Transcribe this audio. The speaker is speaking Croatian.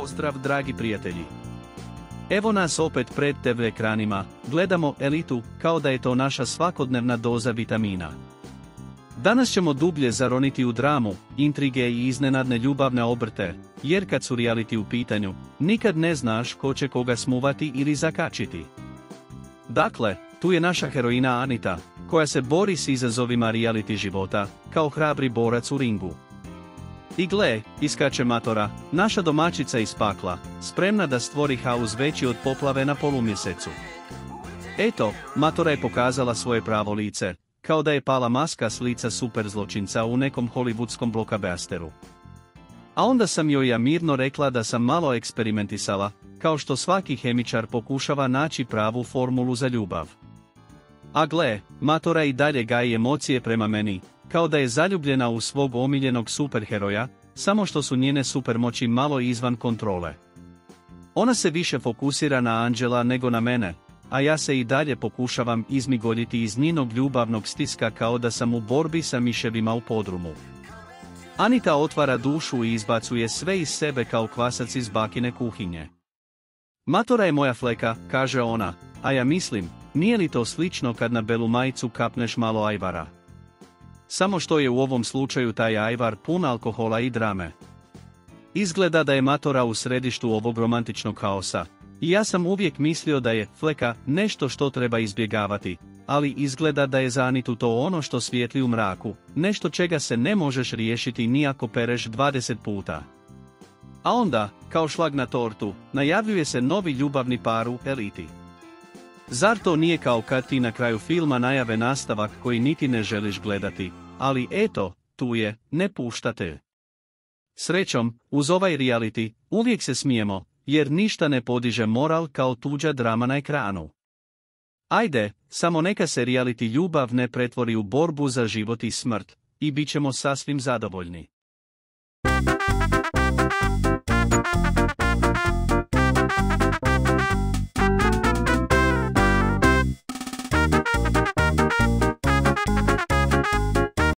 Pozdrav dragi prijatelji. Evo nas opet pred TV ekranima, gledamo Elitu kao da je to naša svakodnevna doza vitamina. Danas ćemo dublje zaroniti u dramu, intrige i iznenadne ljubavne obrte, jer kad su reality u pitanju, nikad ne znaš ko će koga smuvati ili zakačiti. Dakle, tu je naša heroina Anita, koja se bori s izazovima reality života, kao hrabri borac u ringu. I gle, iskače Matora, naša domaćica iz pakla, spremna da stvori haos veći od poplave na polumjesecu. Eto, Matora je pokazala svoje pravo lice, kao da je pala maska s lica super zločinca u nekom hollywoodskom blockbusteru. A onda sam joj ja mirno rekla da sam malo eksperimentisala, kao što svaki hemičar pokušava naći pravu formulu za ljubav. A gle, Matora i dalje gaji emocije prema meni, kao da je zaljubljena u svog omiljenog superheroja, samo što su njene supermoći malo izvan kontrole. Ona se više fokusira na Anđela nego na mene, a ja se i dalje pokušavam izmigoljiti iz njenog ljubavnog stiska kao da sam u borbi sa miševima u podrumu. Anita otvara dušu i izbacuje sve iz sebe kao kvasac iz bakine kuhinje. Matora je moja fleka, kaže ona, a ja mislim, nije li to slično kad na belu majicu kapneš malo ajvara? Samo što je u ovom slučaju taj ajvar pun alkohola i drame. Izgleda da je Matora u središtu ovog romantičnog kaosa, i ja sam uvijek mislio da je fleka nešto što treba izbjegavati, ali izgleda da je za Anitu to ono što svijetli u mraku, nešto čega se ne možeš riješiti ni ako pereš 20 puta. A onda, kao šlag na tortu, najavljuje se novi ljubavni par u Eliti. Zar to nije kao kad ti na kraju filma najave nastavak koji niti ne želiš gledati, ali eto, tu je, ne puštate. Srećom, uz ovaj reality, uvijek se smijemo, jer ništa ne podiže moral kao tuđa drama na ekranu. Ajde, samo neka se reality ljubav ne pretvori u borbu za život i smrt, i bit ćemo sasvim zadovoljni.